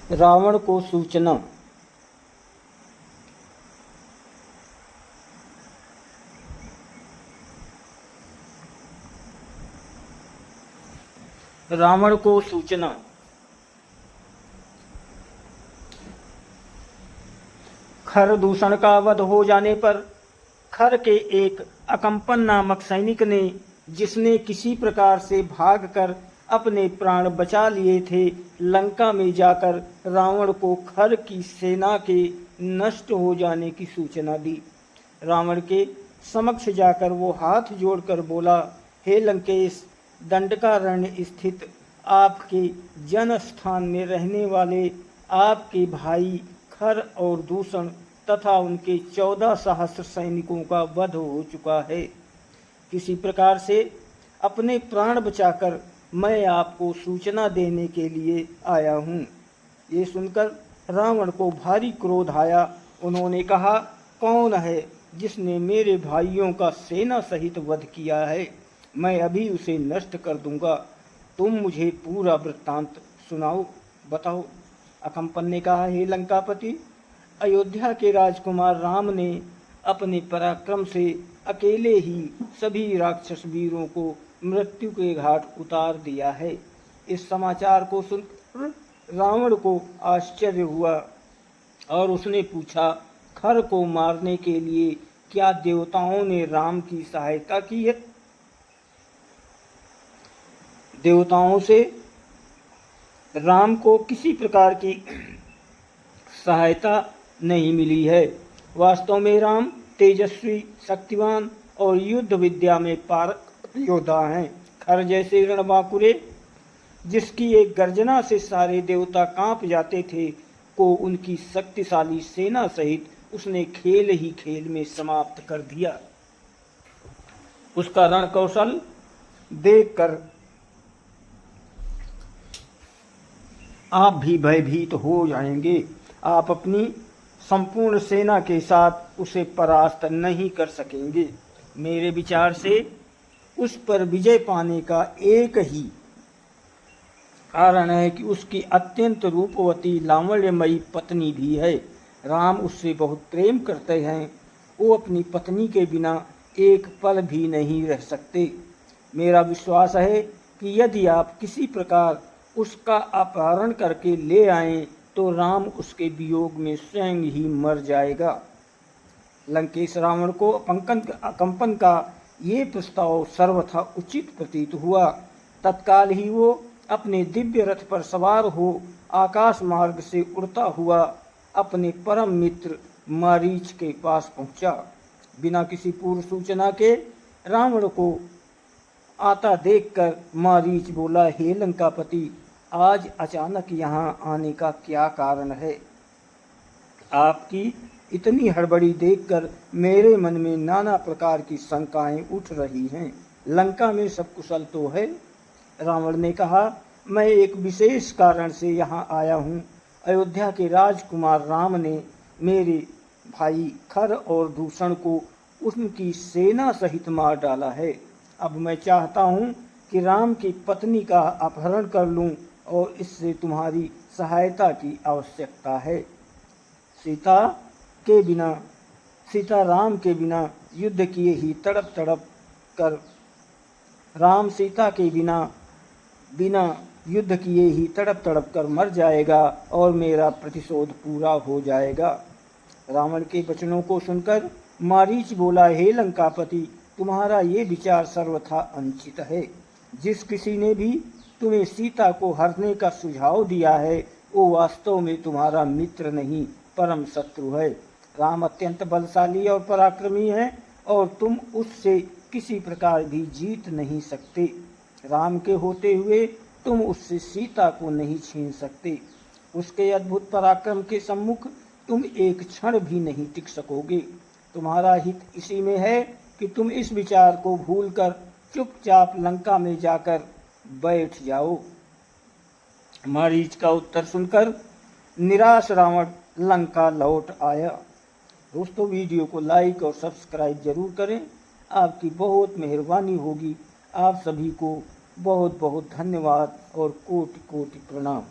रावण को सूचना। रावण को सूचना। खर दूषण का वध हो जाने पर खर के एक अकंपन नामक सैनिक ने, जिसने किसी प्रकार से भागकर अपने प्राण बचा लिए थे, लंका में जाकर रावण को खर की सेना के नष्ट हो जाने की सूचना दी। रावण के समक्ष जाकर वो हाथ जोड़कर बोला, हे लंकेश, दंडकारण्य स्थित आपके जन स्थान में रहने वाले आपके भाई खर और दूषण तथा उनके 14 सहस्र सैनिकों का वध हो चुका है। किसी प्रकार से अपने प्राण बचाकर मैं आपको सूचना देने के लिए आया हूँ। ये सुनकर रावण को भारी क्रोध आया। उन्होंने कहा, कौन है जिसने मेरे भाइयों का सेना सहित वध किया है? मैं अभी उसे नष्ट कर दूंगा। तुम मुझे पूरा वृत्तांत सुनाओ, बताओ। अकंपन ने कहा, हे लंकापति, अयोध्या के राजकुमार राम ने अपने पराक्रम से अकेले ही सभी राक्षस वीरों को मृत्यु के घाट उतार दिया है। इस समाचार को सुनकर रावण को आश्चर्य हुआ और उसने पूछा, खर को मारने के लिए क्या देवताओं ने राम की सहायता की है? देवताओं से राम को किसी प्रकार की सहायता नहीं मिली है। वास्तव में राम तेजस्वी, शक्तिवान और युद्ध विद्या में पारंगत योद्धा हैं। खर जैसे रणबांकुरे, जिसकी एक गर्जना से सारे देवता कांप जाते थे, को उनकी शक्तिशाली सेना सहित उसने खेल ही खेल में समाप्त कर दिया। उसका रण कौशल देखकर आप भी भयभीत हो जाएंगे। आप अपनी संपूर्ण सेना के साथ उसे परास्त नहीं कर सकेंगे। मेरे विचार से उस पर विजय पाने का एक ही कारण है कि उसकी अत्यंत रूपवती लावण्यमयी पत्नी भी है। राम उससे बहुत प्रेम करते हैं। वो अपनी पत्नी के बिना एक पल भी नहीं रह सकते। मेरा विश्वास है कि यदि आप किसी प्रकार उसका अपहरण करके ले आएं तो राम उसके वियोग में स्वयं ही मर जाएगा। लंकेश रावण को अकंपन का ये प्रस्ताव सर्वथा उचित प्रतीत हुआ। तत्काल ही वो अपने दिव्य रथ पर सवार हो आकाश मार्ग से उड़ता हुआ अपने परम मित्र मारीच के पास पहुंचा। बिना किसी पूर्व सूचना के रावण को आता देखकर मारीच बोला, हे लंकापति, आज अचानक यहाँ आने का क्या कारण है? आपकी इतनी हड़बड़ी देखकर मेरे मन में नाना प्रकार की शंकाएं उठ रही हैं। लंका में सब कुशल तो है? रावण ने कहा, मैं एक विशेष कारण से यहाँ आया हूँ। अयोध्या के राजकुमार राम ने मेरे भाई खर और दूषण को उनकी सेना सहित मार डाला है। अब मैं चाहता हूँ कि राम की पत्नी का अपहरण कर लूँ और इससे तुम्हारी सहायता की आवश्यकता है। सीता राम के बिना युद्ध किए ही तड़प तड़प कर राम सीता के बिना युद्ध किए ही तड़प तड़प कर मर जाएगा और मेरा प्रतिशोध पूरा हो जाएगा। रावण के वचनों को सुनकर मारीच बोला, हे लंकापति, तुम्हारा ये विचार सर्वथा अनुचित है। जिस किसी ने भी तुम्हें सीता को हरने का सुझाव दिया है वो वास्तव में तुम्हारा मित्र नहीं, परम शत्रु है। राम अत्यंत बलशाली और पराक्रमी है और तुम उससे किसी प्रकार भी जीत नहीं सकते। राम के होते हुए तुम उससे सीता को नहीं छीन सकते। उसके अद्भुत पराक्रम के सम्मुख तुम एक क्षण भी नहीं टिक सकोगे। तुम्हारा हित इसी में है कि तुम इस विचार को भूलकर चुपचाप लंका में जाकर बैठ जाओ। मारीच का उत्तर सुनकर निराश रावण लंका लौट आया। दोस्तों, वीडियो को लाइक और सब्सक्राइब जरूर करें। आपकी बहुत मेहरबानी होगी। आप सभी को बहुत बहुत धन्यवाद और कोटि कोटि प्रणाम।